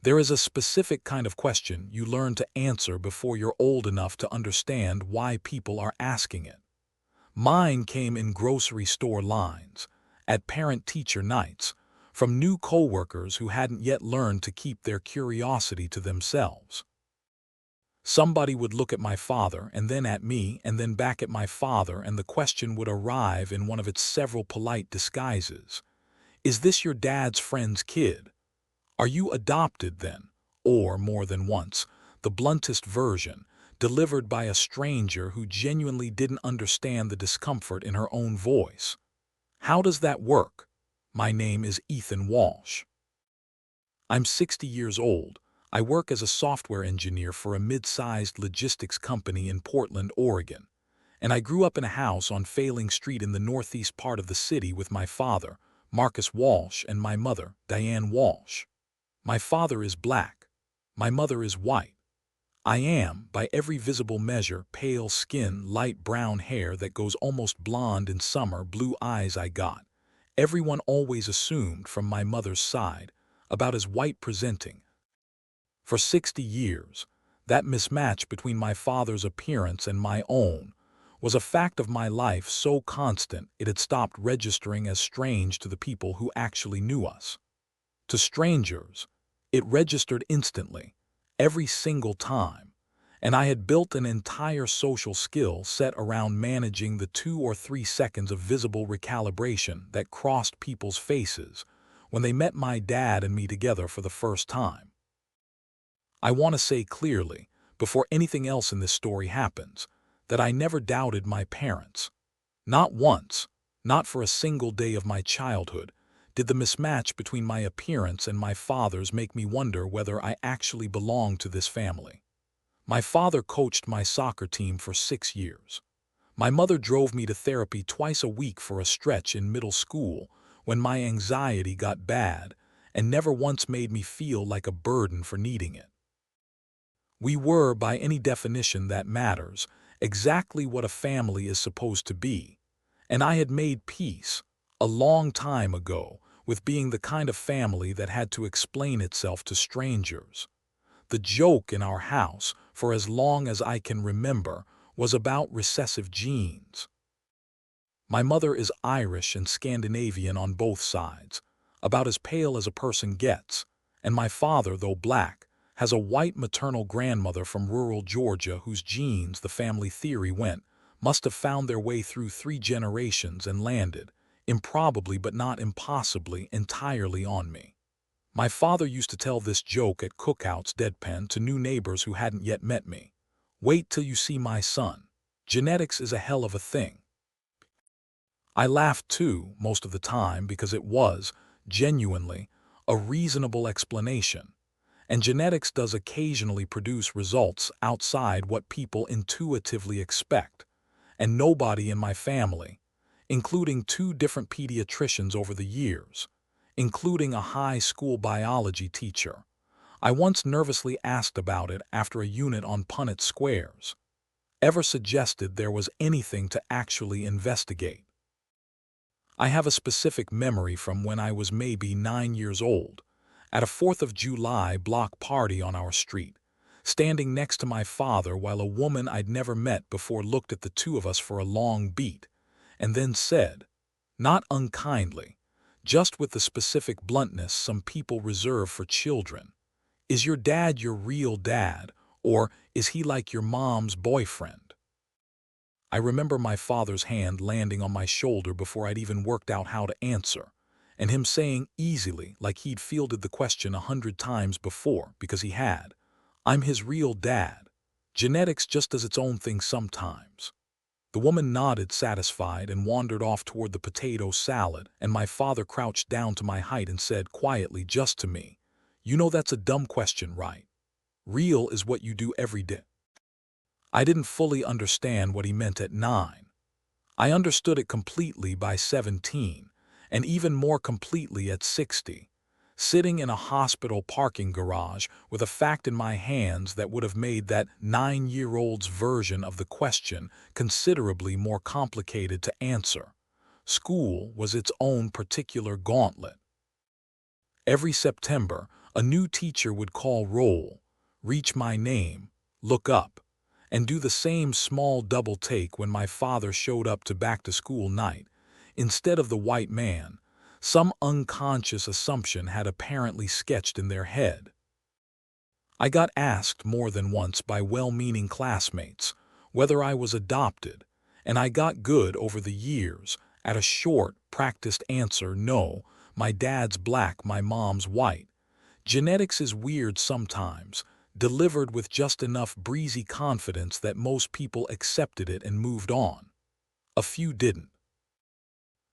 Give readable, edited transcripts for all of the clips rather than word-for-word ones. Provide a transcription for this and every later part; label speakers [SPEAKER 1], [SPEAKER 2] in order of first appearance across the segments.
[SPEAKER 1] There is a specific kind of question you learn to answer before you're old enough to understand why people are asking it. Mine came in grocery store lines, at parent-teacher nights, from new coworkers who hadn't yet learned to keep their curiosity to themselves. Somebody would look at my father and then at me and then back at my father, and the question would arrive in one of its several polite disguises. Is this your dad's friend's kid? Are you adopted then? Or, more than once, the bluntest version, delivered by a stranger who genuinely didn't understand the discomfort in her own voice. How does that work? My name is Ethan Walsh. I'm 60 years old. I work as a software engineer for a mid-sized logistics company in Portland, Oregon. And I grew up in a house on Failing Street in the northeast part of the city with my father, Marcus Walsh, and my mother, Diane Walsh. My father is black. My mother is white. I am, by every visible measure, pale skin, light brown hair that goes almost blonde in summer, blue eyes I got. Everyone always assumed, from my mother's side, about as white presenting. For 60 years, that mismatch between my father's appearance and my own was a fact of my life so constant it had stopped registering as strange to the people who actually knew us. To strangers, it registered instantly, every single time, and I had built an entire social skill set around managing the 2 or 3 seconds of visible recalibration that crossed people's faces when they met my dad and me together for the first time. I want to say clearly, before anything else in this story happens, that I never doubted my parents. Not once, not for a single day of my childhood, did the mismatch between my appearance and my father's make me wonder whether I actually belonged to this family. My father coached my soccer team for 6 years. My mother drove me to therapy twice a week for a stretch in middle school when my anxiety got bad, and never once made me feel like a burden for needing it. We were, by any definition that matters, exactly what a family is supposed to be, and I had made peace, a long time ago, with being the kind of family that had to explain itself to strangers. The joke in our house, for as long as I can remember, was about recessive genes. My mother is Irish and Scandinavian on both sides, about as pale as a person gets, and my father, though black, has a white maternal grandmother from rural Georgia whose genes, the family theory went, must have found their way through 3 generations and landed, improbably but not impossibly, entirely on me. My father used to tell this joke at cookouts deadpan to new neighbors who hadn't yet met me. Wait till you see my son. Genetics is a hell of a thing. I laughed too, most of the time, because it was, genuinely, a reasonable explanation. And genetics does occasionally produce results outside what people intuitively expect. And nobody in my family, including 2 different pediatricians over the years, including a high school biology teacher, I once nervously asked about it after a unit on Punnett squares, ever suggested there was anything to actually investigate. I have a specific memory from when I was maybe 9 years old, at a 4th of July block party on our street, standing next to my father while a woman I'd never met before looked at the 2 of us for a long beat, and then said, not unkindly, just with the specific bluntness some people reserve for children, "Is your dad your real dad, or is he like your mom's boyfriend?" I remember my father's hand landing on my shoulder before I'd even worked out how to answer, and him saying easily, like he'd fielded the question 100 times before, because he had, "I'm his real dad. Genetics just does its own thing sometimes." The woman nodded satisfied and wandered off toward the potato salad, and my father crouched down to my height and said quietly, just to me, "You know that's a dumb question, right? Real is what you do every day." I didn't fully understand what he meant at 9. I understood it completely by 17, and even more completely at 60, sitting in a hospital parking garage with a fact in my hands that would have made that 9-year-old's version of the question considerably more complicated to answer. School was its own particular gauntlet. Every September, A new teacher would call roll, reach my name, look up, and do the same small double take when my father showed up to back-to-school night. Instead of the white man, some unconscious assumption had apparently sketched in their head. I got asked more than once by well-meaning classmates whether I was adopted, and I got good over the years at a short, practiced answer: no, my dad's black, my mom's white. Genetics is weird sometimes, delivered with just enough breezy confidence that most people accepted it and moved on. A few didn't.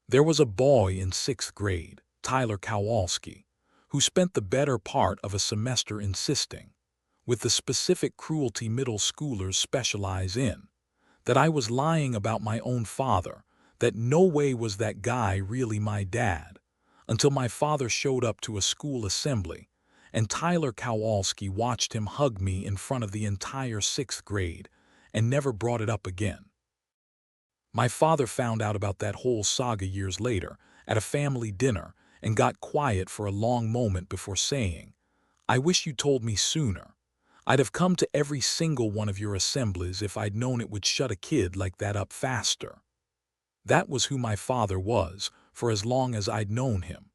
[SPEAKER 1] There was a boy in 6th grade, Tyler Kowalski, who spent the better part of a semester insisting, with the specific cruelty middle schoolers specialize in, that I was lying about my own father, that no way was that guy really my dad, until my father showed up to a school assembly, and Tyler Kowalski watched him hug me in front of the entire 6th grade and never brought it up again. My father found out about that whole saga years later at a family dinner and got quiet for a long moment before saying, "I wish you told me sooner. I'd have come to every single one of your assemblies if I'd known it would shut a kid like that up faster." That was who my father was for as long as I'd known him.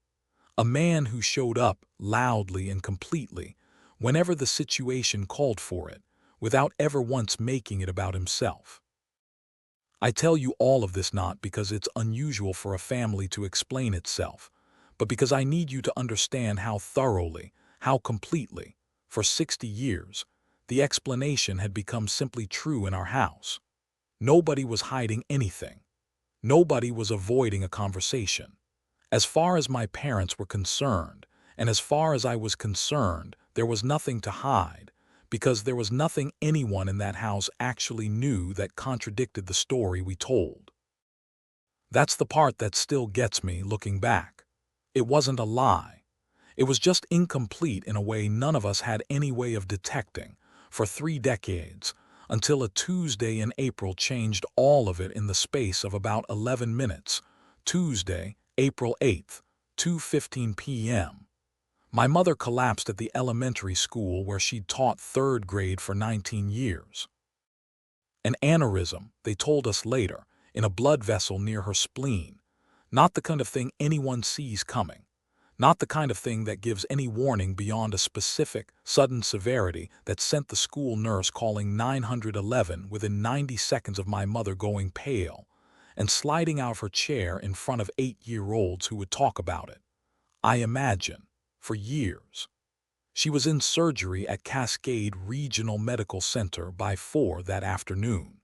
[SPEAKER 1] A man who showed up loudly and completely whenever the situation called for it, without ever once making it about himself. I tell you all of this not because it's unusual for a family to explain itself, but because I need you to understand how thoroughly, how completely, for 60 years, the explanation had become simply true in our house. Nobody was hiding anything. Nobody was avoiding a conversation. As far as my parents were concerned, and as far as I was concerned, there was nothing to hide, because there was nothing anyone in that house actually knew that contradicted the story we told. That's the part that still gets me looking back. It wasn't a lie. It was just incomplete in a way none of us had any way of detecting for 3 decades, until a Tuesday in April changed all of it in the space of about 11 minutes. Tuesday, April 8th, 2:15 p.m. My mother collapsed at the elementary school where she'd taught 3rd grade for 19 years. An aneurysm, they told us later, in a blood vessel near her spleen. Not the kind of thing anyone sees coming. Not the kind of thing that gives any warning beyond a specific, sudden severity that sent the school nurse calling 911 within 90 seconds of my mother going pale and sliding out of her chair in front of 8-year-olds who would talk about it. I imagine, for years. She was in surgery at Cascade Regional Medical Center by 4 that afternoon.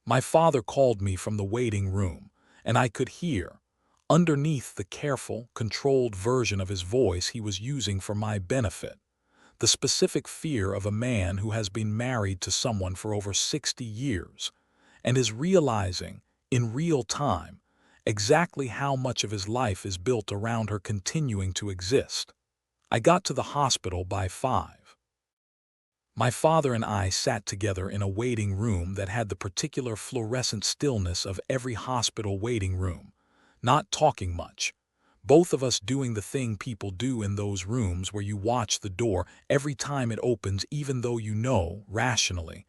[SPEAKER 1] My father called me from the waiting room, and I could hear, underneath the careful, controlled version of his voice he was using for my benefit, the specific fear of a man who has been married to someone for over 60 years and is realizing, in real time, exactly how much of his life is built around her continuing to exist. I got to the hospital by 5. My father and I sat together in a waiting room that had the particular fluorescent stillness of every hospital waiting room, not talking much, both of us doing the thing people do in those rooms where you watch the door every time it opens even though you know, rationally,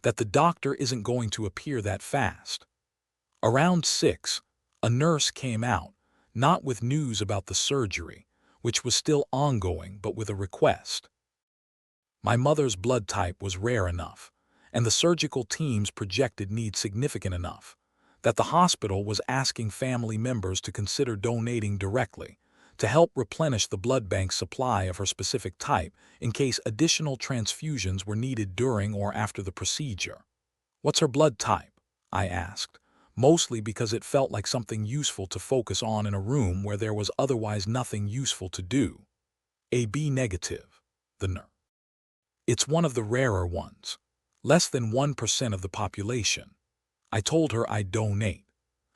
[SPEAKER 1] that the doctor isn't going to appear that fast. Around 6, a nurse came out, not with news about the surgery, which was still ongoing, but with a request. My mother's blood type was rare enough, and the surgical team's projected need significant enough, that the hospital was asking family members to consider donating directly to help replenish the blood bank supply of her specific type in case additional transfusions were needed during or after the procedure. "What's her blood type?" I asked, mostly because it felt like something useful to focus on in a room where there was otherwise nothing useful to do. "AB negative," the nurse. "It's one of the rarer ones. Less than 1% of the population." I told her I'd donate.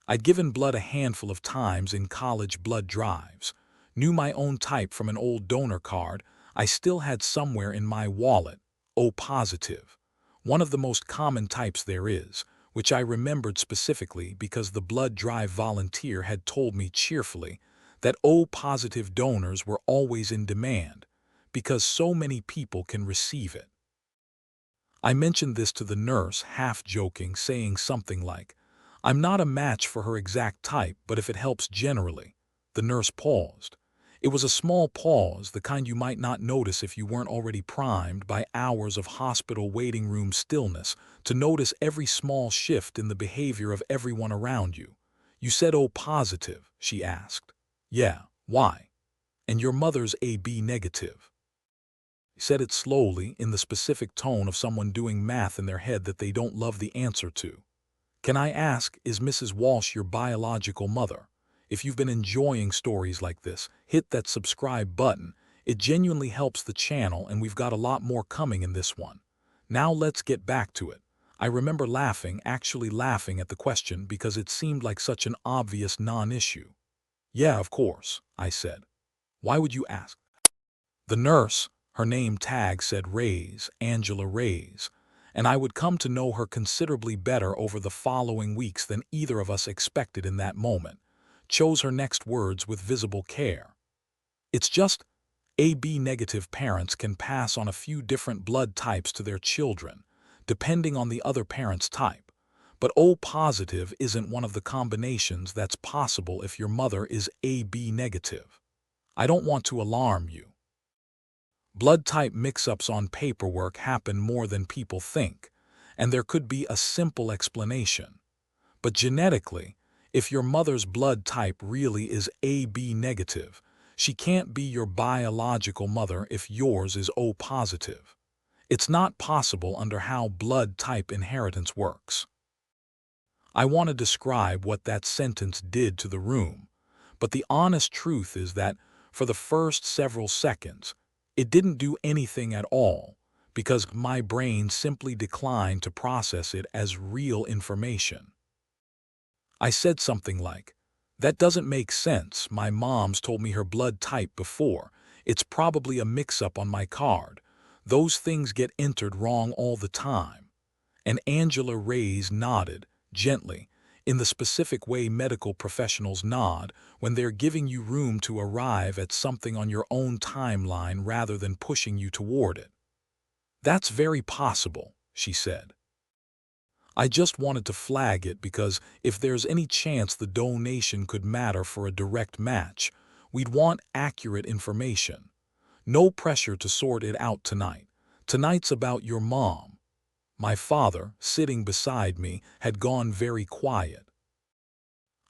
[SPEAKER 1] I'd given blood a handful of times in college blood drives, knew my own type from an old donor card I still had somewhere in my wallet, O positive, one of the most common types there is, which I remembered specifically because the blood drive volunteer had told me cheerfully that O positive donors were always in demand, because so many people can receive it. I mentioned this to the nurse, half joking, saying something like, "I'm not a match for her exact type, but if it helps generally." The nurse paused. It was a small pause, the kind you might not notice if you weren't already primed by hours of hospital waiting room stillness to notice every small shift in the behavior of everyone around you. "You said O positive," she asked. "Yeah, why? And your mother's AB negative." He said it slowly, in the specific tone of someone doing math in their head that they don't love the answer to. "Can I ask, is Mrs. Walsh your biological mother?" If you've been enjoying stories like this, hit that subscribe button. It genuinely helps the channel, and we've got a lot more coming in this one. Now let's get back to it. I remember laughing, actually laughing at the question because it seemed like such an obvious non-issue. "Yeah, of course," I said. "Why would you ask?" The nurse, her name tag said Reyes, Angela Reyes, and I would come to know her considerably better over the following weeks than either of us expected in that moment, chose her next words with visible care. "It's just, AB negative parents can pass on a few different blood types to their children, depending on the other parent's type. But O positive isn't one of the combinations that's possible if your mother is AB negative. I don't want to alarm you. Blood type mix-ups on paperwork happen more than people think, and there could be a simple explanation. But genetically, if your mother's blood type really is AB negative, she can't be your biological mother if yours is O positive. It's not possible under how blood type inheritance works." I want to describe what that sentence did to the room, but the honest truth is that, for the first several seconds, it didn't do anything at all, because my brain simply declined to process it as real information. I said something like, "That doesn't make sense. My mom's told me her blood type before. It's probably a mix-up on my card. Those things get entered wrong all the time." And Angela Reyes nodded, gently, in the specific way medical professionals nod when they're giving you room to arrive at something on your own timeline rather than pushing you toward it. "That's very possible," she said. "I just wanted to flag it because if there's any chance the donation could matter for a direct match, we'd want accurate information. No pressure to sort it out tonight. Tonight's about your mom." My father, sitting beside me, had gone very quiet.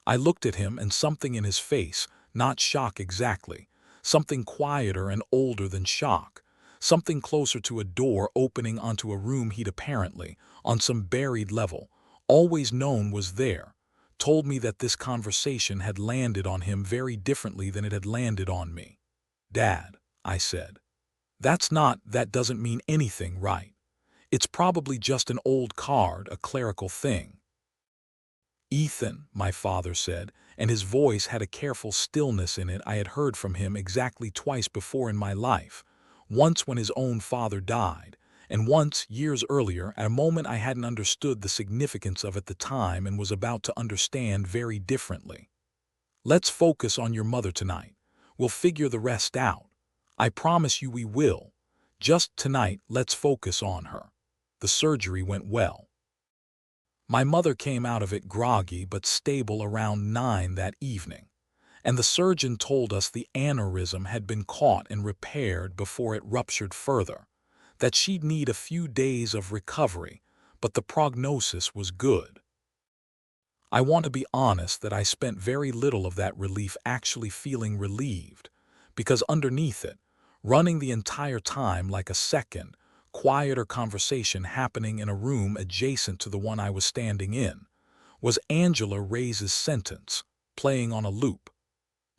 [SPEAKER 1] I looked at him, and something in his face, not shock exactly, something quieter and older than shock, something closer to a door opening onto a room he'd apparently, on some buried level, always known was there, told me that this conversation had landed on him very differently than it had landed on me. "Dad," I said, that doesn't mean anything, right? It's probably just an old card, a clerical thing." "Ethan," my father said, and his voice had a careful stillness in it I had heard from him exactly twice before in my life, once when his own father died, and once, years earlier, at a moment I hadn't understood the significance of at the time and was about to understand very differently. "Let's focus on your mother tonight. We'll figure the rest out. I promise you we will. Just tonight, let's focus on her. The surgery went well. My mother came out of it groggy but stable around 9 that evening, and the surgeon told us the aneurysm had been caught and repaired before it ruptured further, that she'd need a few days of recovery, but the prognosis was good." I want to be honest that I spent very little of that relief actually feeling relieved, because underneath it, running the entire time like a second, quieter conversation happening in a room adjacent to the one I was standing in, was Angela Reyes' sentence, playing on a loop.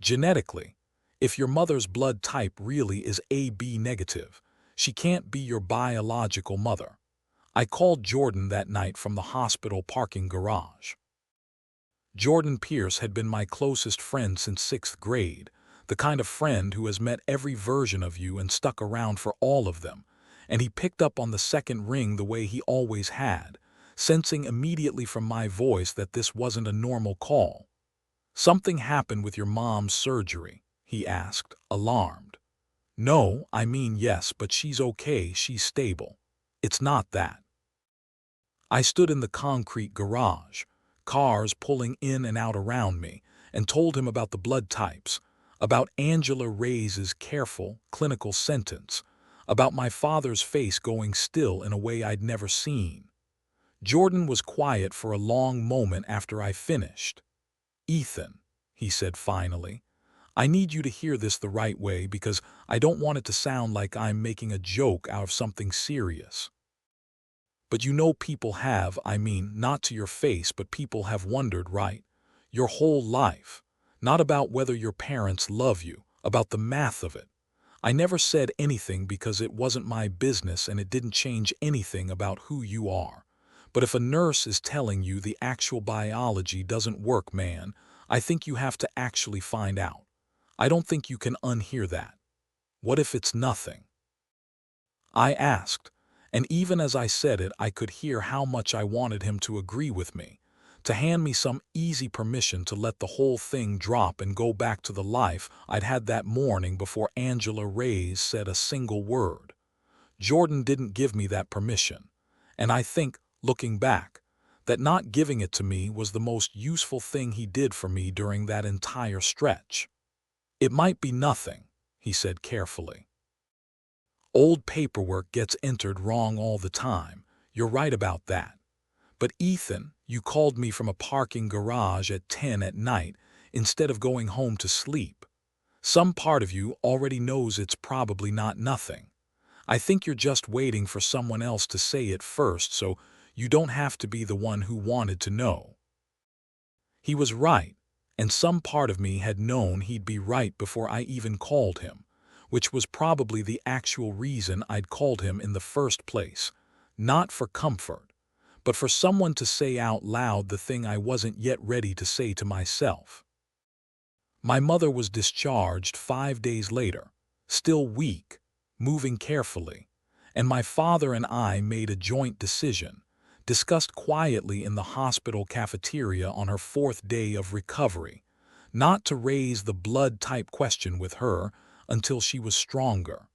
[SPEAKER 1] "Genetically, if your mother's blood type really is AB negative, she can't be your biological mother." I called Jordan that night from the hospital parking garage. Jordan Pierce had been my closest friend since 6th grade, the kind of friend who has met every version of you and stuck around for all of them, and he picked up on the second ring the way he always had, sensing immediately from my voice that this wasn't a normal call. "Something happened with your mom's surgery?" he asked, alarmed. No, I mean yes, but she's okay, she's stable. It's not that. I stood in the concrete garage, cars pulling in and out around me, and told him about the blood types, about Angela Reyes's careful, clinical sentence, about my father's face going still in a way I'd never seen. Jordan was quiet for a long moment after I finished. "Ethan," he said finally, "I need you to hear this the right way because I don't want it to sound like I'm making a joke out of something serious. But you know people have, I mean, not to your face, but people have wondered, right? Your whole life. Not about whether your parents love you, about the math of it. I never said anything because it wasn't my business and it didn't change anything about who you are. But if a nurse is telling you the actual biology doesn't work, man, I think you have to actually find out. I don't think you can unhear that. What if it's nothing?" I asked, and even as I said it, I could hear how much I wanted him to agree with me, to hand me some easy permission to let the whole thing drop and go back to the life I'd had that morning before Angela Reyes said a single word. Jordan didn't give me that permission, and I think, looking back, that not giving it to me was the most useful thing he did for me during that entire stretch. "It might be nothing," he said carefully. "Old paperwork gets entered wrong all the time. You're right about that. But Ethan, you called me from a parking garage at 10 at night instead of going home to sleep. Some part of you already knows it's probably not nothing. I think you're just waiting for someone else to say it first so you don't have to be the one who wanted to know." He was right, and some part of me had known he'd be right before I even called him, which was probably the actual reason I'd called him in the first place, not for comfort, but for someone to say out loud the thing I wasn't yet ready to say to myself. My mother was discharged 5 days later, still weak, moving carefully, and my father and I made a joint decision, discussed quietly in the hospital cafeteria on her 4th day of recovery, not to raise the blood type question with her until she was stronger.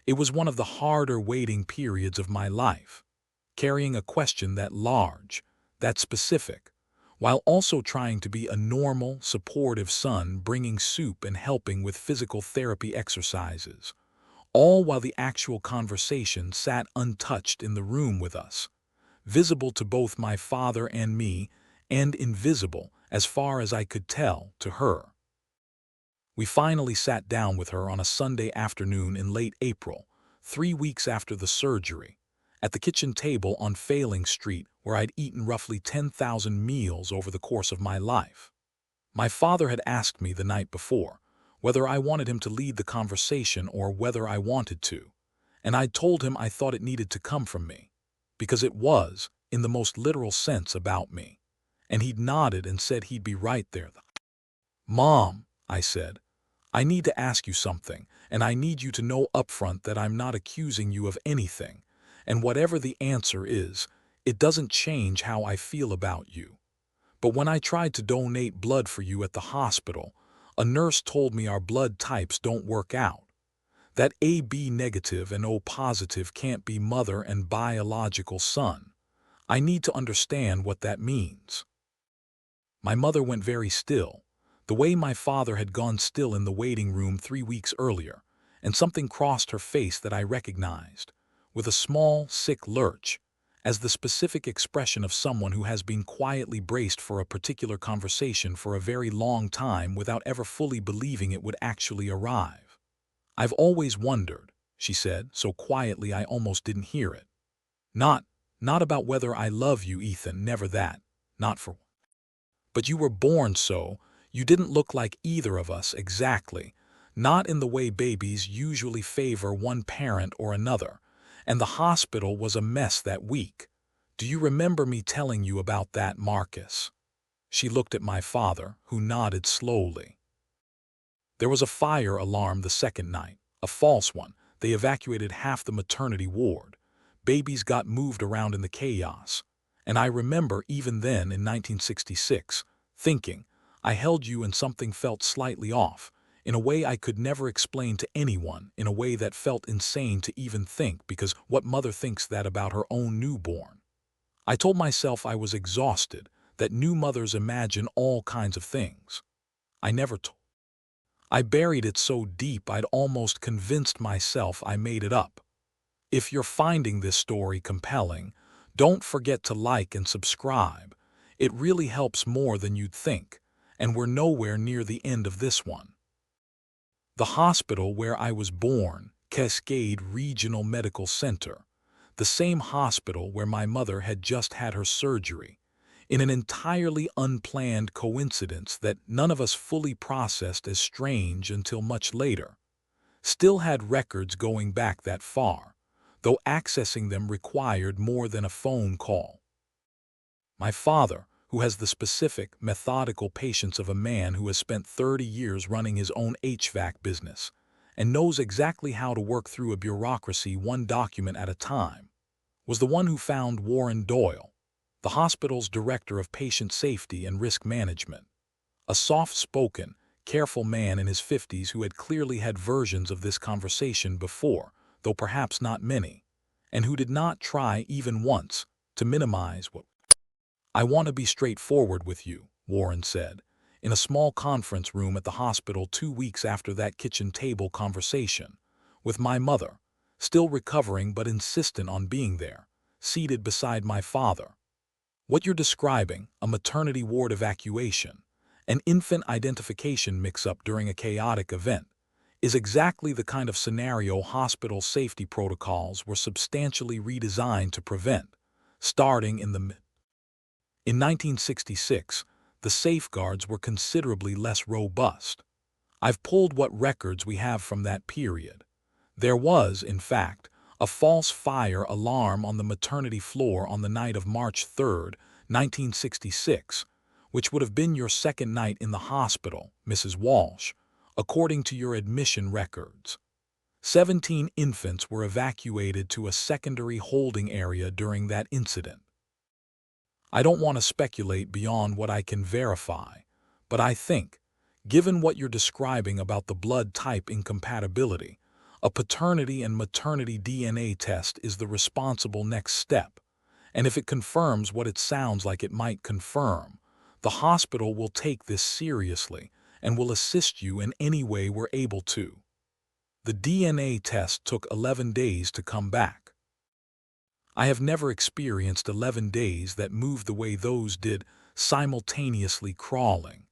[SPEAKER 1] It was one of the harder waiting periods of my life, carrying a question that large, that specific, while also trying to be a normal, supportive son bringing soup and helping with physical therapy exercises, all while the actual conversation sat untouched in the room with us, visible to both my father and me, and invisible, as far as I could tell, to her. We finally sat down with her on a Sunday afternoon in late April, 3 weeks after the surgery, at the kitchen table on Failing Street where I'd eaten roughly 10,000 meals over the course of my life. My father had asked me the night before whether I wanted him to lead the conversation or whether I wanted to, and I'd told him I thought it needed to come from me, because it was, in the most literal sense, about me, and he'd nodded and said he'd be right there. "Mom," I said, "I need to ask you something, and I need you to know upfront that I'm not accusing you of anything, and whatever the answer is, it doesn't change how I feel about you. But when I tried to donate blood for you at the hospital, a nurse told me our blood types don't work out. That AB negative and O positive can't be mother and biological son. I need to understand what that means." My mother went very still, the way my father had gone still in the waiting room 3 weeks earlier, and something crossed her face that I recognized, with a small, sick lurch, as the specific expression of someone who has been quietly braced for a particular conversation for a very long time without ever fully believing it would actually arrive. "I've always wondered," she said, so quietly I almost didn't hear it. Not about whether I love you, Ethan, never that, not for. But you were born so, you didn't look like either of us exactly, not in the way babies usually favor one parent or another, and the hospital was a mess that week. Do you remember me telling you about that, Marcus?" She looked at my father, who nodded slowly. "There was a fire alarm the second night, a false one. They evacuated half the maternity ward. Babies got moved around in the chaos. And I remember even then in 1966, thinking, I held you and something felt slightly off. in a way I could never explain to anyone, in a way that felt insane to even think, because what mother thinks that about her own newborn? I told myself I was exhausted, that new mothers imagine all kinds of things. I never told. I buried it so deep I'd almost convinced myself I made it up. If you're finding this story compelling, don't forget to like and subscribe. It really helps more than you'd think, and we're nowhere near the end of this one. The hospital where I was born, Cascade Regional Medical Center, the same hospital where my mother had just had her surgery, in an entirely unplanned coincidence that none of us fully processed as strange until much later, still had records going back that far, though accessing them required more than a phone call. My father, who has the specific, methodical patience of a man who has spent 30 years running his own HVAC business and knows exactly how to work through a bureaucracy one document at a time, was the one who found Warren Doyle, the hospital's director of patient safety and risk management, a soft-spoken, careful man in his 50s who had clearly had versions of this conversation before, though perhaps not many, and who did not try even once to minimize what. "I want to be straightforward with you," Warren said, in a small conference room at the hospital 2 weeks after that kitchen table conversation, with my mother, still recovering but insistent on being there, seated beside my father. "What you're describing, a maternity ward evacuation, an infant identification mix-up during a chaotic event, is exactly the kind of scenario hospital safety protocols were substantially redesigned to prevent, starting in 1966, the safeguards were considerably less robust. I've pulled what records we have from that period. There was, in fact, a false fire alarm on the maternity floor on the night of March 3, 1966, which would have been your second night in the hospital, Mrs. Walsh, according to your admission records. 17 infants were evacuated to a secondary holding area during that incident. I don't want to speculate beyond what I can verify, but I think, given what you're describing about the blood type incompatibility, a paternity and maternity DNA test is the responsible next step, and if it confirms what it sounds like it might confirm, the hospital will take this seriously and will assist you in any way we're able to. The DNA test took 11 days to come back. I have never experienced 11 days that moved the way those did, simultaneously crawling,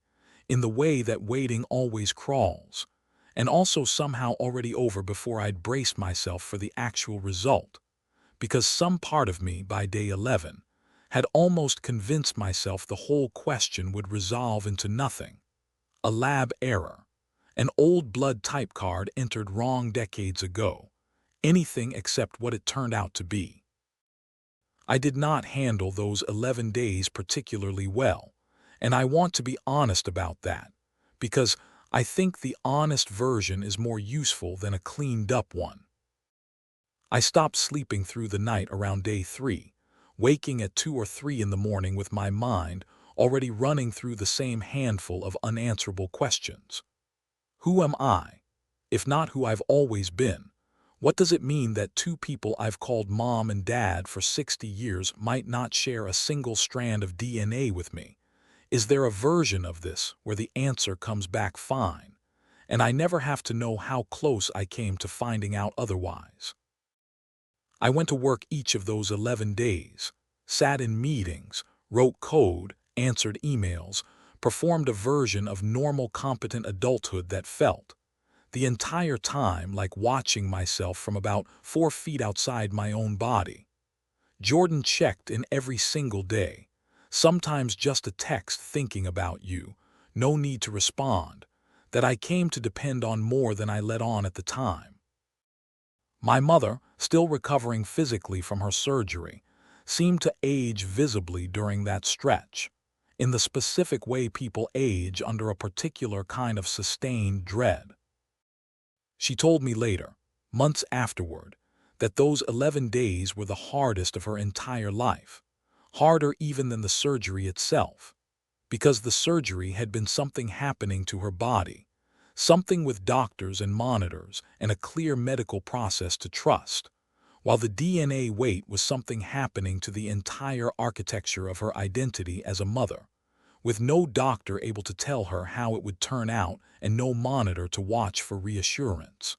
[SPEAKER 1] in the way that waiting always crawls, and also somehow already over before I'd braced myself for the actual result, because some part of me, by day 11, had almost convinced myself the whole question would resolve into nothing. A lab error, an old blood type card entered wrong decades ago, anything except what it turned out to be. I did not handle those 11 days particularly well, and I want to be honest about that, because I think the honest version is more useful than a cleaned-up one. I stopped sleeping through the night around day 3, waking at 2 or 3 in the morning with my mind already running through the same handful of unanswerable questions. Who am I, if not who I've always been? What does it mean that two people I've called mom and dad for 60 years might not share a single strand of DNA with me? Is there a version of this where the answer comes back fine, and I never have to know how close I came to finding out otherwise? I went to work each of those 11 days, sat in meetings, wrote code, answered emails, performed a version of normal competent adulthood that felt, the entire time, like watching myself from about 4 feet outside my own body. Jordan checked in every single day, sometimes just a text thinking about you, no need to respond, that I came to depend on more than I let on at the time. My mother, still recovering physically from her surgery, seemed to age visibly during that stretch, in the specific way people age under a particular kind of sustained dread. She told me later, months afterward, that those 11 days were the hardest of her entire life, harder even than the surgery itself, because the surgery had been something happening to her body, something with doctors and monitors and a clear medical process to trust, while the DNA weight was something happening to the entire architecture of her identity as a mother, with no doctor able to tell her how it would turn out and no monitor to watch for reassurance.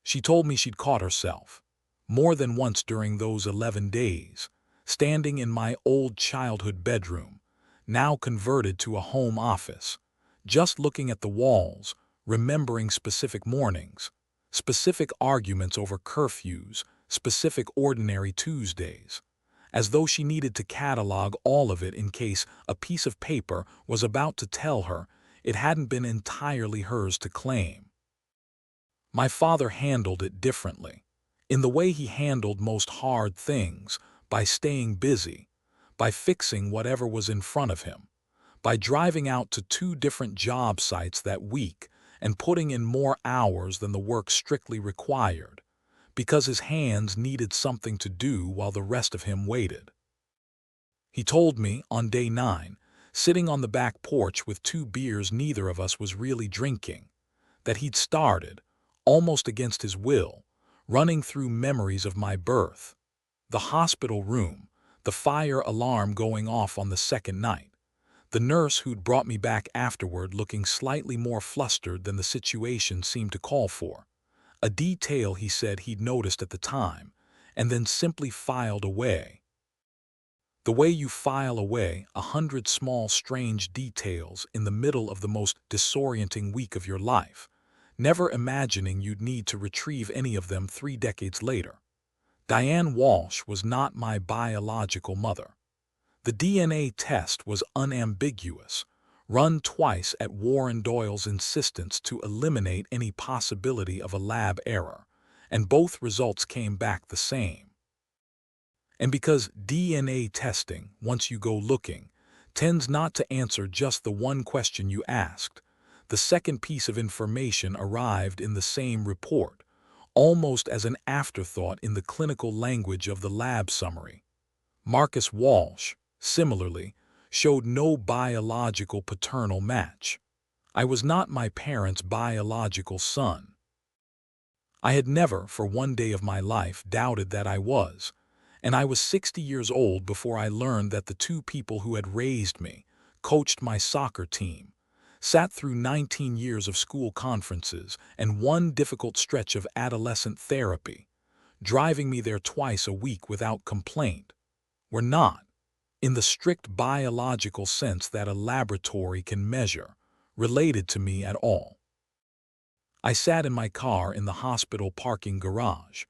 [SPEAKER 1] She told me she'd caught herself, more than once during those 11 days, standing in my old childhood bedroom, now converted to a home office, just looking at the walls, remembering specific mornings, specific arguments over curfews, specific ordinary Tuesdays, as though she needed to catalog all of it in case a piece of paper was about to tell her it hadn't been entirely hers to claim. My father handled it differently, in the way he handled most hard things, by staying busy, by fixing whatever was in front of him, by driving out to 2 different job sites that week and putting in more hours than the work strictly required, because his hands needed something to do while the rest of him waited. He told me, on day 9, sitting on the back porch with 2 beers neither of us was really drinking, that he'd started, almost against his will, running through memories of my birth, the hospital room, the fire alarm going off on the second night, the nurse who'd brought me back afterward looking slightly more flustered than the situation seemed to call for, a detail he said he'd noticed at the time, and then simply filed away. The way you file away 100 small strange details in the middle of the most disorienting week of your life, never imagining you'd need to retrieve any of them 3 decades later. Diane Walsh was not my biological mother. The DNA test was unambiguous, run twice at Warren Doyle's insistence to eliminate any possibility of a lab error, and both results came back the same. And because DNA testing, once you go looking, tends not to answer just the one question you asked, the second piece of information arrived in the same report, almost as an afterthought in the clinical language of the lab summary. Marcus Walsh, similarly, showed no biological paternal match. I was not my parents' biological son. I had never, for one day of my life, doubted that I was, and I was 60 years old before I learned that the 2 people who had raised me, coached my soccer team, sat through 19 years of school conferences and 1 difficult stretch of adolescent therapy, driving me there twice a week without complaint, were not, in the strict biological sense that a laboratory can measure, related to me at all. I sat in my car in the hospital parking garage,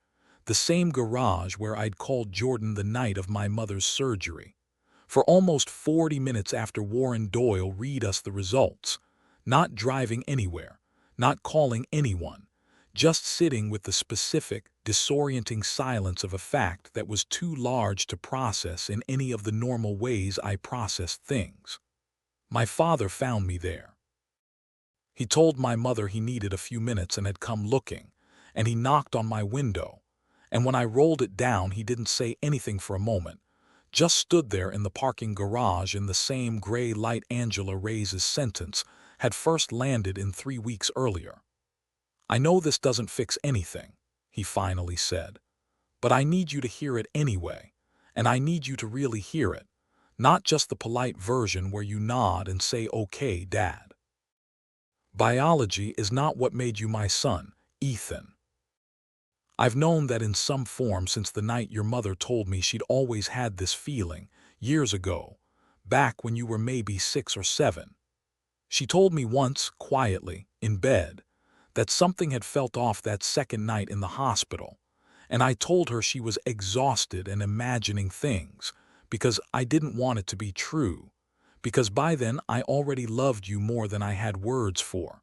[SPEAKER 1] the same garage where I'd called Jordan the night of my mother's surgery, for almost 40 minutes after Warren Doyle read us the results, not driving anywhere, not calling anyone, just sitting with the specific, disorienting silence of a fact that was too large to process in any of the normal ways I processed things. My father found me there. He told my mother he needed a few minutes and had come looking, and he knocked on my window, and when I rolled it down he didn't say anything for a moment, just stood there in the parking garage in the same gray light Angela Reyes' sentence had first landed in 3 weeks earlier. "I know this doesn't fix anything," he finally said, "but I need you to hear it anyway, and I need you to really hear it, not just the polite version where you nod and say, 'Okay, Dad.' Biology is not what made you my son, Ethan. I've known that in some form since the night your mother told me she'd always had this feeling, years ago, back when you were maybe 6 or 7. She told me once, quietly, in bed, that something had felt off that second night in the hospital, and I told her she was exhausted and imagining things, because I didn't want it to be true, because by then I already loved you more than I had words for.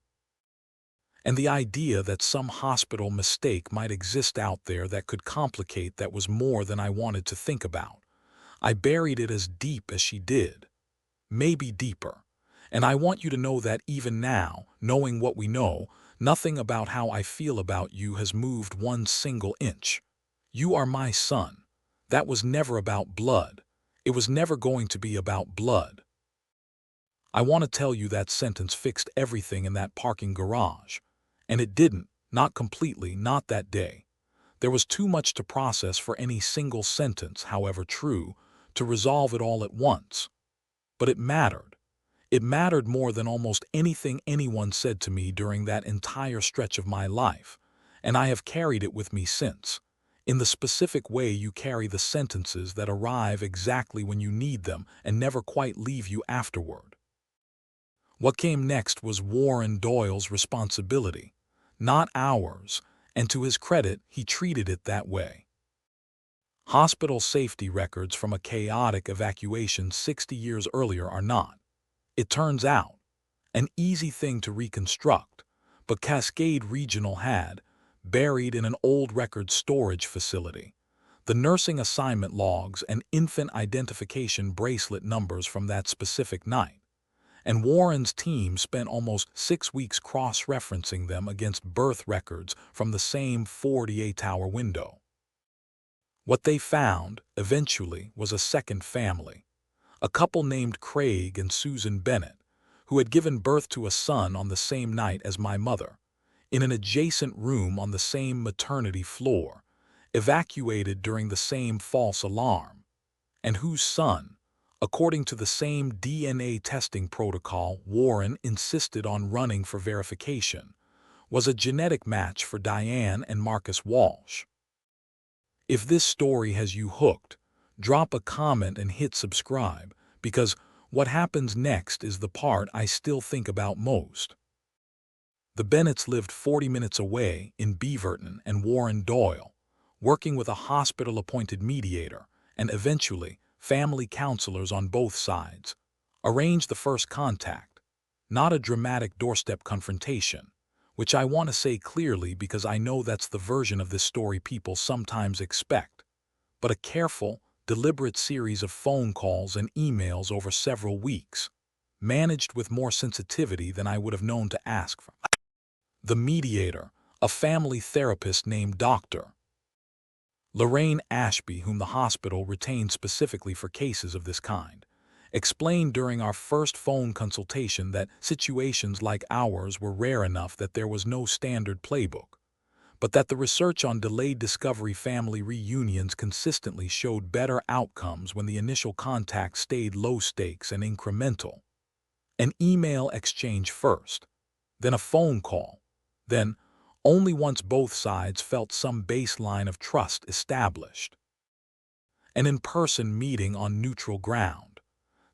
[SPEAKER 1] And the idea that some hospital mistake might exist out there that could complicate that was more than I wanted to think about. I buried it as deep as she did, maybe deeper. And I want you to know that even now, knowing what we know, nothing about how I feel about you has moved 1 single inch. You are my son. That was never about blood. It was never going to be about blood. I want to tell you that sentence fixed everything in that parking garage. And it didn't, not completely, not that day. There was too much to process for any single sentence, however true, to resolve it all at once. But it mattered. It mattered more than almost anything anyone said to me during that entire stretch of my life, and I have carried it with me since, in the specific way you carry the sentences that arrive exactly when you need them and never quite leave you afterward. What came next was Warren Doyle's responsibility, not ours, and to his credit, he treated it that way. Hospital safety records from a chaotic evacuation 60 years earlier are not, it turns out, an easy thing to reconstruct, but Cascade Regional had, buried in an old record storage facility, the nursing assignment logs and infant identification bracelet numbers from that specific night, and Warren's team spent almost 6 weeks cross-referencing them against birth records from the same 48-hour window. What they found, eventually, was a second family, a couple named Craig and Susan Bennett, who had given birth to a son on the same night as my mother, in an adjacent room on the same maternity floor, evacuated during the same false alarm, and whose son, according to the same DNA testing protocol Warren insisted on running for verification, was a genetic match for Diane and Marcus Walsh. If this story has you hooked, drop a comment and hit subscribe, because what happens next is the part I still think about most. The Bennetts lived 40 minutes away in Beaverton, and Warren Doyle, working with a hospital-appointed mediator and eventually family counselors on both sides, arranged the first contact, not a dramatic doorstep confrontation, which I want to say clearly because I know that's the version of this story people sometimes expect, but a careful, deliberate series of phone calls and emails over several weeks, managed with more sensitivity than I would have known to ask for. The mediator, a family therapist named Dr. Lorraine Ashby, whom the hospital retained specifically for cases of this kind, explained during our first phone consultation that situations like ours were rare enough that there was no standard playbook, but that the research on delayed discovery family reunions consistently showed better outcomes when the initial contact stayed low stakes and incremental. An email exchange first, then a phone call, then only once both sides felt some baseline of trust established. An in-person meeting on neutral ground.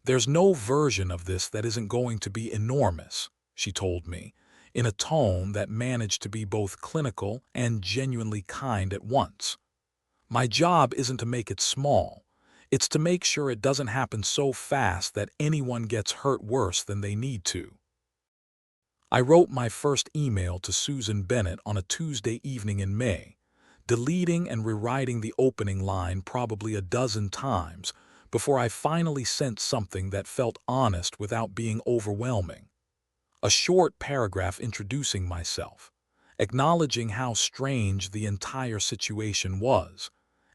[SPEAKER 1] There's no version of this that isn't going to be enormous, she told me, in a tone that managed to be both clinical and genuinely kind at once. My job isn't to make it small. It's to make sure it doesn't happen so fast that anyone gets hurt worse than they need to. I wrote my first email to Susan Bennett on a Tuesday evening in May, deleting and rewriting the opening line probably a dozen times before I finally sent something that felt honest without being overwhelming. A short paragraph introducing myself, acknowledging how strange the entire situation was,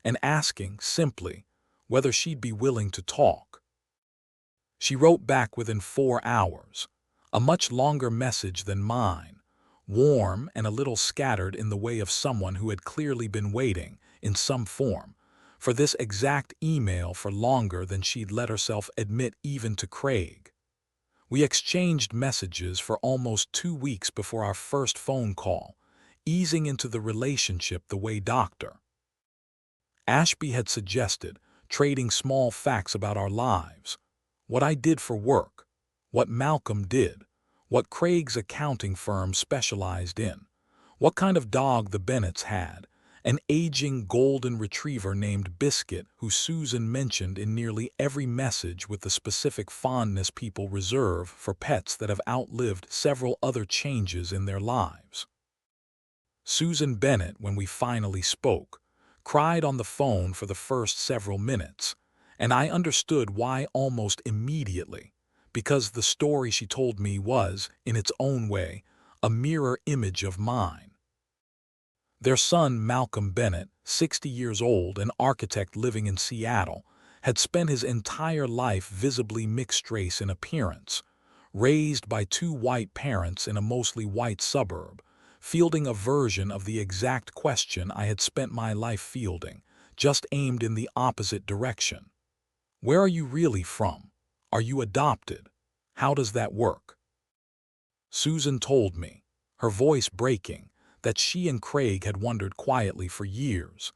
[SPEAKER 1] and asking, simply, whether she'd be willing to talk. She wrote back within 4 hours, a much longer message than mine, warm and a little scattered in the way of someone who had clearly been waiting, in some form, for this exact email for longer than she'd let herself admit even to Craig. We exchanged messages for almost 2 weeks before our first phone call, easing into the relationship the way Dr. Ashby had suggested, trading small facts about our lives, what I did for work, what Malcolm did, what Craig's accounting firm specialized in, what kind of dog the Bennetts had, an aging golden retriever named Biscuit who Susan mentioned in nearly every message with the specific fondness people reserve for pets that have outlived several other changes in their lives. Susan Bennett, when we finally spoke, cried on the phone for the first several minutes, and I understood why almost immediately, because the story she told me was, in its own way, a mirror image of mine. Their son, Malcolm Bennett, 60 years old, an architect living in Seattle, had spent his entire life visibly mixed race in appearance, raised by two white parents in a mostly white suburb, fielding a version of the exact question I had spent my life fielding, just aimed in the opposite direction. Where are you really from? Are you adopted? How does that work? Susan told me, her voice breaking, that she and Craig had wondered quietly for years,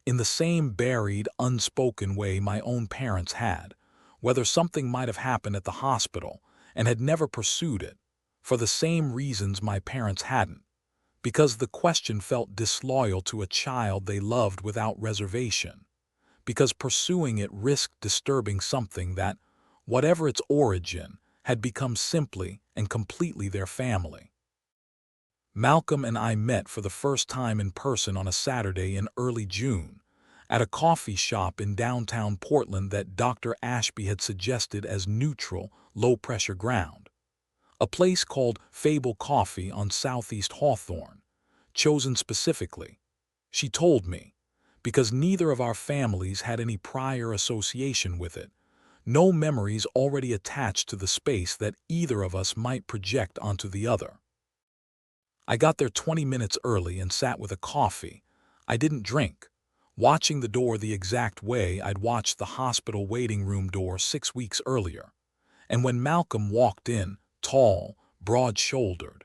[SPEAKER 1] in the same buried, unspoken way my own parents had, whether something might have happened at the hospital, and had never pursued it, for the same reasons my parents hadn't, because the question felt disloyal to a child they loved without reservation, because pursuing it risked disturbing something that, whatever its origin, had become simply and completely their family. Malcolm and I met for the first time in person on a Saturday in early June, at a coffee shop in downtown Portland that Dr. Ashby had suggested as neutral, low-pressure ground. A place called Fable Coffee on Southeast Hawthorne, chosen specifically, she told me, because neither of our families had any prior association with it, no memories already attached to the space that either of us might project onto the other. I got there 20 minutes early and sat with a coffee. I didn't drink, watching the door the exact way I'd watched the hospital waiting room door 6 weeks earlier. And when Malcolm walked in, tall, broad-shouldered,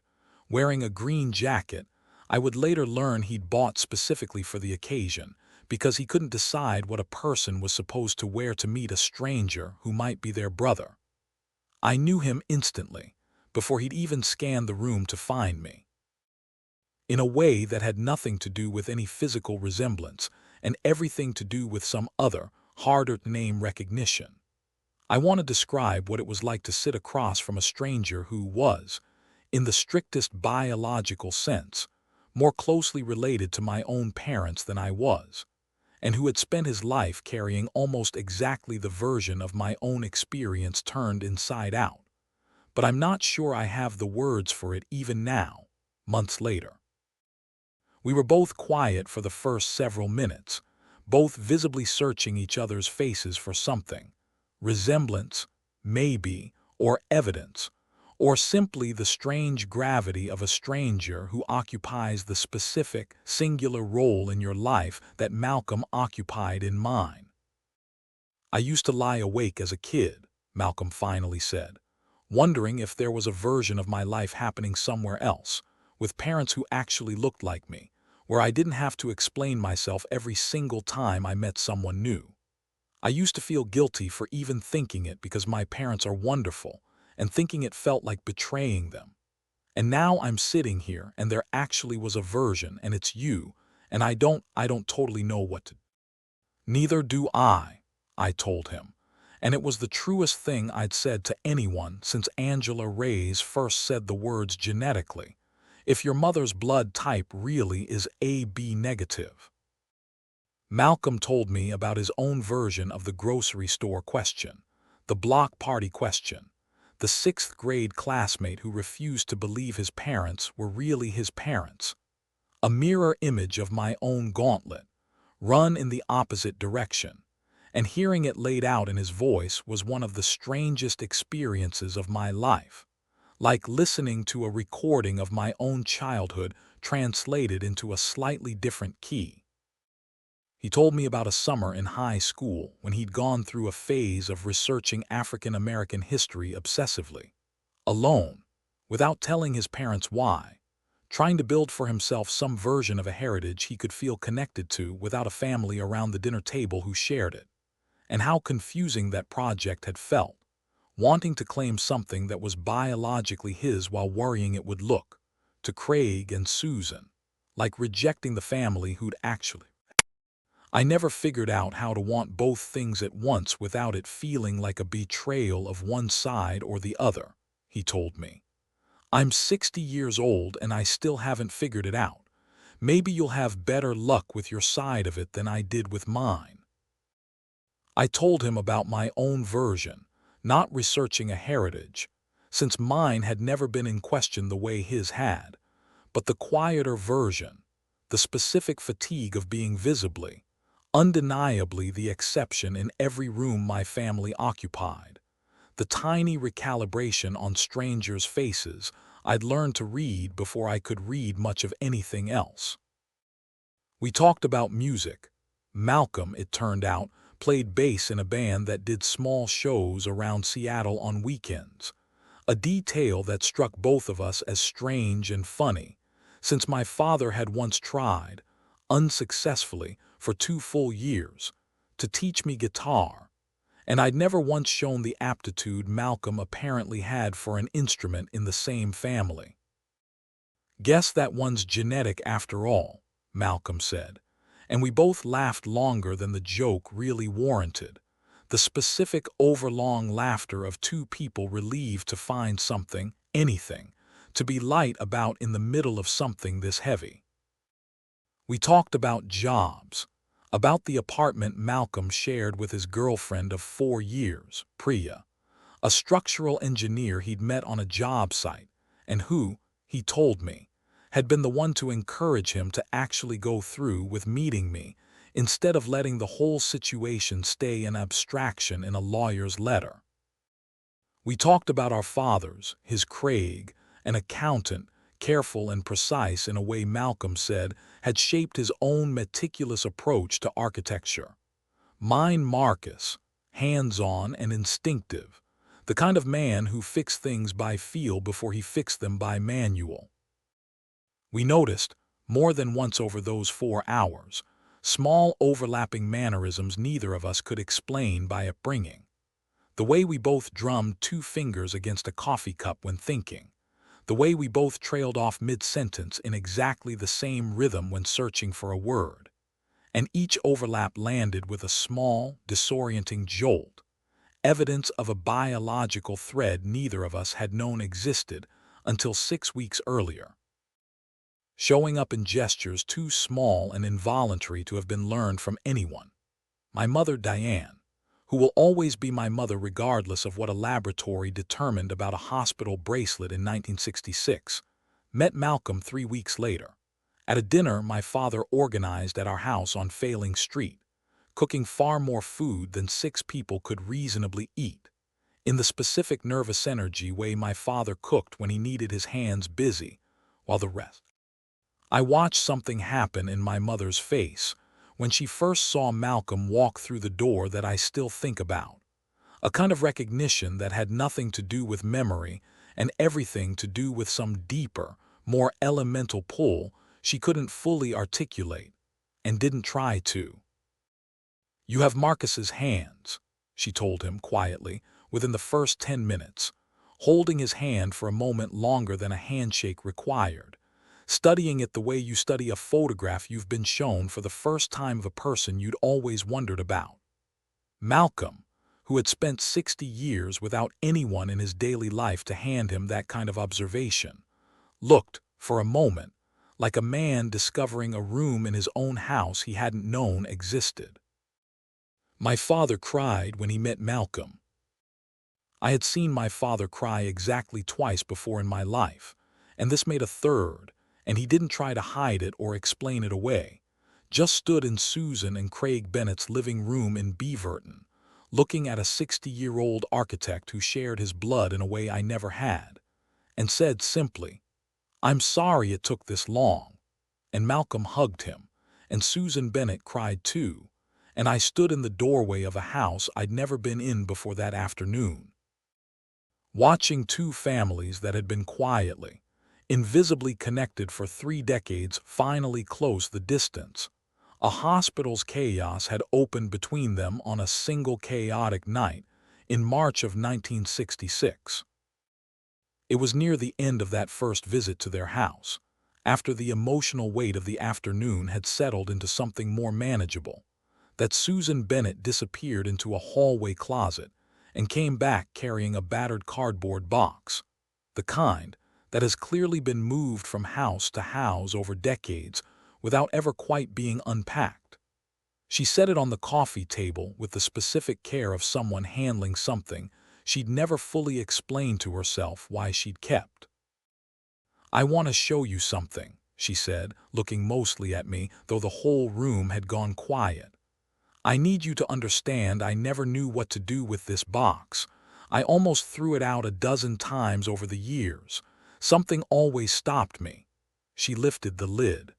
[SPEAKER 1] wearing a green jacket I would later learn he'd bought specifically for the occasion, because he couldn't decide what a person was supposed to wear to meet a stranger who might be their brother. I knew him instantly, before he'd even scanned the room to find me, in a way that had nothing to do with any physical resemblance and everything to do with some other, harder-to-name recognition. I want to describe what it was like to sit across from a stranger who was, in the strictest biological sense, more closely related to my own parents than I was, and who had spent his life carrying almost exactly the version of my own experience turned inside out. But I'm not sure I have the words for it even now, months later. We were both quiet for the first several minutes, both visibly searching each other's faces for something, resemblance, maybe, or evidence, or simply the strange gravity of a stranger who occupies the specific, singular role in your life that Malcolm occupied in mine. I used to lie awake as a kid, Malcolm finally said, wondering if there was a version of my life happening somewhere else, with parents who actually looked like me, where I didn't have to explain myself every single time I met someone new. I used to feel guilty for even thinking it because my parents are wonderful, and thinking it felt like betraying them. And now I'm sitting here and there actually was a version and it's you, and I don't totally know what to do. Neither do I told him. And it was the truest thing I'd said to anyone since Angela Reyes first said the words genetically, if your mother's blood type really is AB negative. Malcolm told me about his own version of the grocery store question, the block party question, the 6th grade classmate who refused to believe his parents were really his parents, a mirror image of my own gauntlet, run in the opposite direction, and hearing it laid out in his voice was one of the strangest experiences of my life, like listening to a recording of my own childhood translated into a slightly different key. He told me about a summer in high school when he'd gone through a phase of researching African American history obsessively, alone, without telling his parents why, trying to build for himself some version of a heritage he could feel connected to without a family around the dinner table who shared it, and how confusing that project had felt, wanting to claim something that was biologically his while worrying it would look, to Craig and Susan, like rejecting the family who'd actually. I never figured out how to want both things at once without it feeling like a betrayal of one side or the other, he told me. I'm 60 years old and I still haven't figured it out. Maybe you'll have better luck with your side of it than I did with mine. I told him about my own version, not researching a heritage, since mine had never been in question the way his had, but the quieter version, the specific fatigue of being visibly, undeniably the exception in every room my family occupied, the tiny recalibration on strangers' faces I'd learned to read before I could read much of anything else. We talked about music. Malcolm, it turned out, played bass in a band that did small shows around Seattle on weekends, a detail that struck both of us as strange and funny, since my father had once tried, unsuccessfully for 2 full years, to teach me guitar, and I'd never once shown the aptitude Malcolm apparently had for an instrument in the same family. "Guess that one's genetic after all," Malcolm said, and we both laughed longer than the joke really warranted, the specific overlong laughter of two people relieved to find something, anything, to be light about in the middle of something this heavy. We talked about jobs, about the apartment Malcolm shared with his girlfriend of 4 years, Priya, a structural engineer he'd met on a job site, and who, he told me, had been the one to encourage him to actually go through with meeting me instead of letting the whole situation stay an abstraction in a lawyer's letter. We talked about our fathers, his Craig, an accountant, careful and precise in a way Malcolm said had shaped his own meticulous approach to architecture. Mine Marcus, hands-on and instinctive, the kind of man who fixed things by feel before he fixed them by manual. We noticed, more than once over those 4 hours, small overlapping mannerisms neither of us could explain by upbringing. The way we both drummed 2 fingers against a coffee cup when thinking. The way we both trailed off mid-sentence in exactly the same rhythm when searching for a word. And each overlap landed with a small, disorienting jolt, evidence of a biological thread neither of us had known existed until 6 weeks earlier. Showing up in gestures too small and involuntary to have been learned from anyone. My mother, Diane, who will always be my mother regardless of what a laboratory determined about a hospital bracelet in 1966, met Malcolm 3 weeks later, at a dinner my father organized at our house on Failing Street, cooking far more food than 6 people could reasonably eat, in the specific nervous energy way my father cooked when he needed his hands busy, while the rest. I watched something happen in my mother's face when she first saw Malcolm walk through the door that I still think about. A kind of recognition that had nothing to do with memory and everything to do with some deeper, more elemental pull she couldn't fully articulate, and didn't try to. "You have Marcus's hands," she told him quietly within the first 10 minutes, holding his hand for a moment longer than a handshake required, studying it the way you study a photograph you've been shown for the first time of a person you'd always wondered about. Malcolm, who had spent 60 years without anyone in his daily life to hand him that kind of observation, looked, for a moment, like a man discovering a room in his own house he hadn't known existed. My father cried when he met Malcolm. I had seen my father cry exactly twice before in my life, and this made a third, and he didn't try to hide it or explain it away, just stood in Susan and Craig Bennett's living room in Beaverton, looking at a 60-year-old architect who shared his blood in a way I never had, and said simply, "I'm sorry it took this long," and Malcolm hugged him, and Susan Bennett cried too, and I stood in the doorway of a house I'd never been in before that afternoon, watching 2 families that had been quietly, invisibly connected for 3 decades finally close the distance. A hospital's chaos had opened between them on a single chaotic night in March of 1966. It was near the end of that first visit to their house, after the emotional weight of the afternoon had settled into something more manageable, that Susan Bennett disappeared into a hallway closet and came back carrying a battered cardboard box, the kind that has clearly been moved from house to house over decades without ever quite being unpacked. She set it on the coffee table with the specific care of someone handling something she'd never fully explained to herself why she'd kept. "I want to show you something," she said, looking mostly at me, though the whole room had gone quiet. "I need you to understand I never knew what to do with this box. I almost threw it out a dozen times over the years. Something always stopped me. She lifted the lid.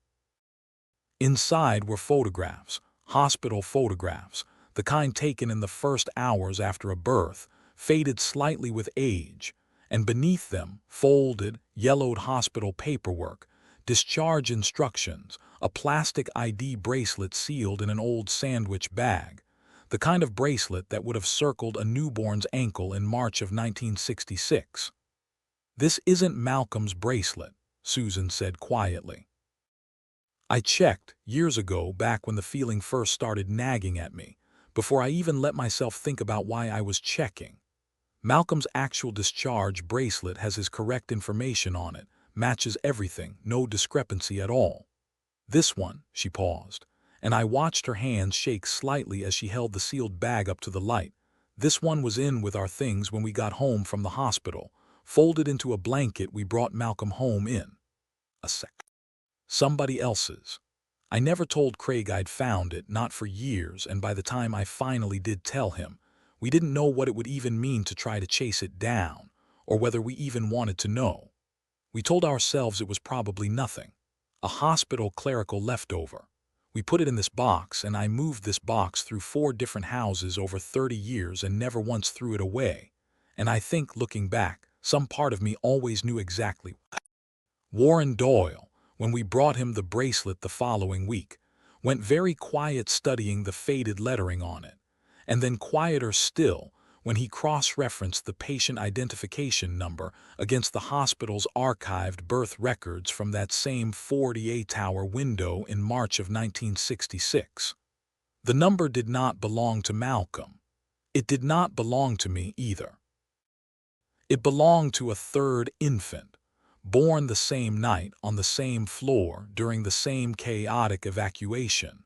[SPEAKER 1] Inside were photographs, hospital photographs, the kind taken in the first hours after a birth, faded slightly with age, and beneath them, folded, yellowed hospital paperwork, discharge instructions, a plastic ID bracelet sealed in an old sandwich bag, the kind of bracelet that would have circled a newborn's ankle in March of 1966. "This isn't Malcolm's bracelet," Susan said quietly. "I checked years ago, back when the feeling first started nagging at me, before I even let myself think about why I was checking. Malcolm's actual discharge bracelet has his correct information on it, matches everything, no discrepancy at all. This one," she paused, and I watched her hands shake slightly as she held the sealed bag up to the light. "This one was in with our things when we got home from the hospital, folded into a blanket we brought Malcolm home in. A sec. Somebody else's. I never told Craig I'd found it, not for years, and by the time I finally did tell him, we didn't know what it would even mean to try to chase it down, or whether we even wanted to know. We told ourselves it was probably nothing. A hospital clerical leftover. We put it in this box, and I moved this box through 4 different houses over 30 years and never once threw it away. And I think, looking back, some part of me always knew exactly." Warren Doyle, when we brought him the bracelet the following week, went very quiet studying the faded lettering on it, and then quieter still when he cross-referenced the patient identification number against the hospital's archived birth records from that same 48-hour window in March of 1966. The number did not belong to Malcolm. It did not belong to me either. It belonged to a third infant, born the same night on the same floor during the same chaotic evacuation.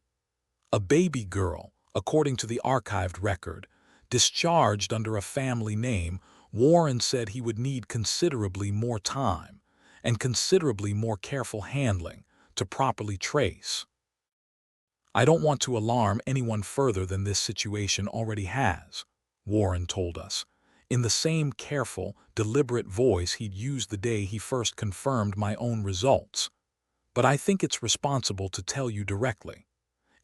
[SPEAKER 1] A baby girl, according to the archived record, discharged under a family name. Warren said he would need considerably more time and considerably more careful handling to properly trace. "I don't want to alarm anyone further than this situation already has," Warren told us, in the same careful, deliberate voice he'd used the day he first confirmed my own results. "But I think it's responsible to tell you directly.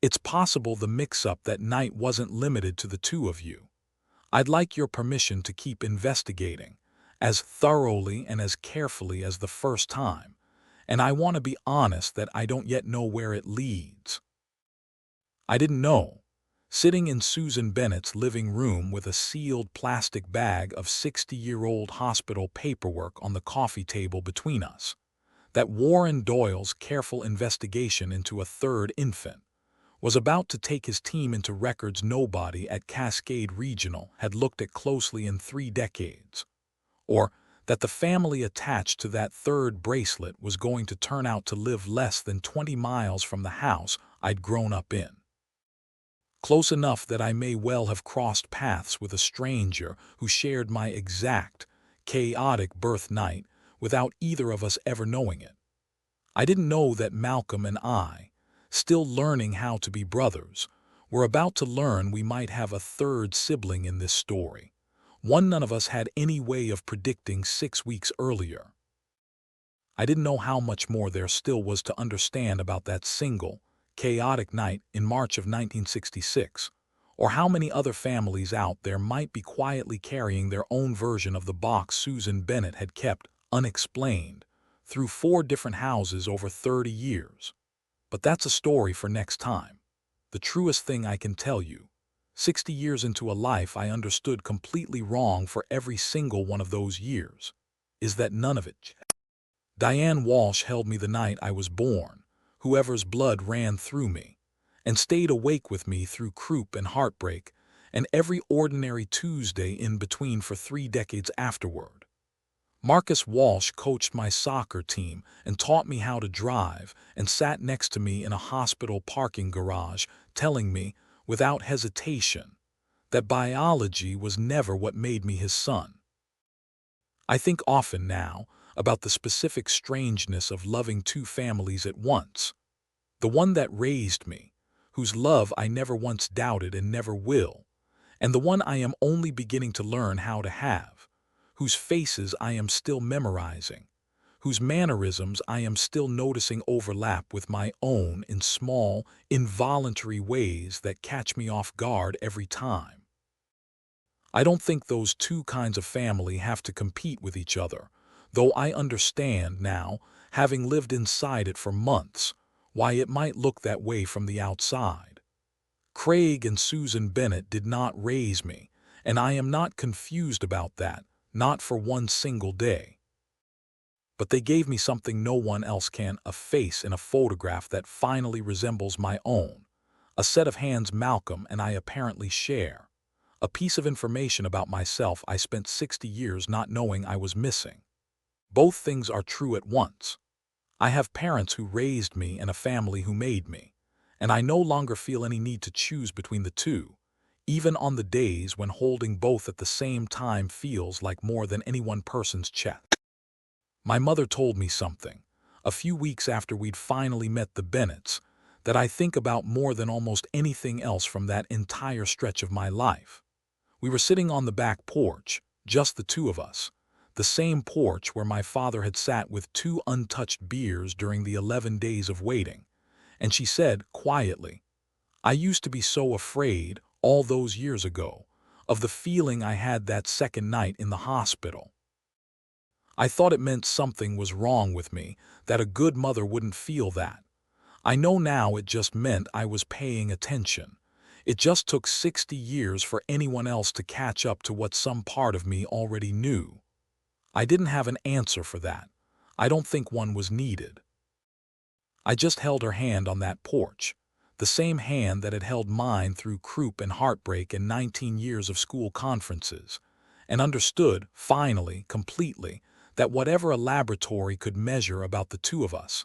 [SPEAKER 1] It's possible the mix-up that night wasn't limited to the 2 of you. I'd like your permission to keep investigating, as thoroughly and as carefully as the first time, and I want to be honest that I don't yet know where it leads." I didn't know. Sitting in Susan Bennett's living room with a sealed plastic bag of 60-year-old hospital paperwork on the coffee table between us, that Warren Doyle's careful investigation into a third infant was about to take his team into records nobody at Cascade Regional had looked at closely in 3 decades, or that the family attached to that third bracelet was going to turn out to live less than 20 miles from the house I'd grown up in. Close enough that I may well have crossed paths with a stranger who shared my exact, chaotic birth night without either of us ever knowing it. I didn't know that Malcolm and I, still learning how to be brothers, were about to learn we might have a third sibling in this story, one none of us had any way of predicting 6 weeks earlier. I didn't know how much more there still was to understand about that single, chaotic night in March of 1966, or how many other families out there might be quietly carrying their own version of the box Susan Bennett had kept unexplained through 4 different houses over 30 years. But that's a story for next time. The truest thing I can tell you, 60 years into a life I understood completely wrong for every single one of those years, is that none of it. Diane Walsh held me the night I was born, whoever's blood ran through me, and stayed awake with me through croup and heartbreak, and every ordinary Tuesday in between for 3 decades afterward. Marcus Walsh coached my soccer team and taught me how to drive and sat next to me in a hospital parking garage, telling me, without hesitation, that biology was never what made me his son. I think often now about the specific strangeness of loving 2 families at once. The one that raised me, whose love I never once doubted and never will, and the one I am only beginning to learn how to have, whose faces I am still memorizing, whose mannerisms I am still noticing overlap with my own in small, involuntary ways that catch me off guard every time. I don't think those two kinds of family have to compete with each other, though I understand now, having lived inside it for months, why it might look that way from the outside. Craig and Susan Bennett did not raise me, and I am not confused about that, not for one single day. But they gave me something no one else can, a face in a photograph that finally resembles my own, a set of hands Malcolm and I apparently share, a piece of information about myself I spent 60 years not knowing I was missing. Both things are true at once. I have parents who raised me and a family who made me, and I no longer feel any need to choose between the two, even on the days when holding both at the same time feels like more than any one person's chest. My mother told me something, a few weeks after we'd finally met the Bennetts, that I think about more than almost anything else from that entire stretch of my life. We were sitting on the back porch, just the two of us, the same porch where my father had sat with 2 untouched beers during the 11 days of waiting, and she said, quietly, "I used to be so afraid, all those years ago, of the feeling I had that second night in the hospital. I thought it meant something was wrong with me, that a good mother wouldn't feel that. I know now it just meant I was paying attention. It just took 60 years for anyone else to catch up to what some part of me already knew. I didn't have an answer for that. I don't think one was needed." I just held her hand on that porch, the same hand that had held mine through croup and heartbreak and 19 years of school conferences, and understood, finally, completely, that whatever a laboratory could measure about the two of us,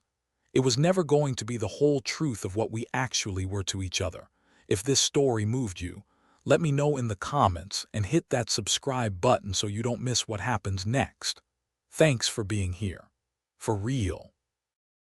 [SPEAKER 1] it was never going to be the whole truth of what we actually were to each other. If this story moved you, let me know in the comments and hit that subscribe button so you don't miss what happens next. Thanks for being here. For real.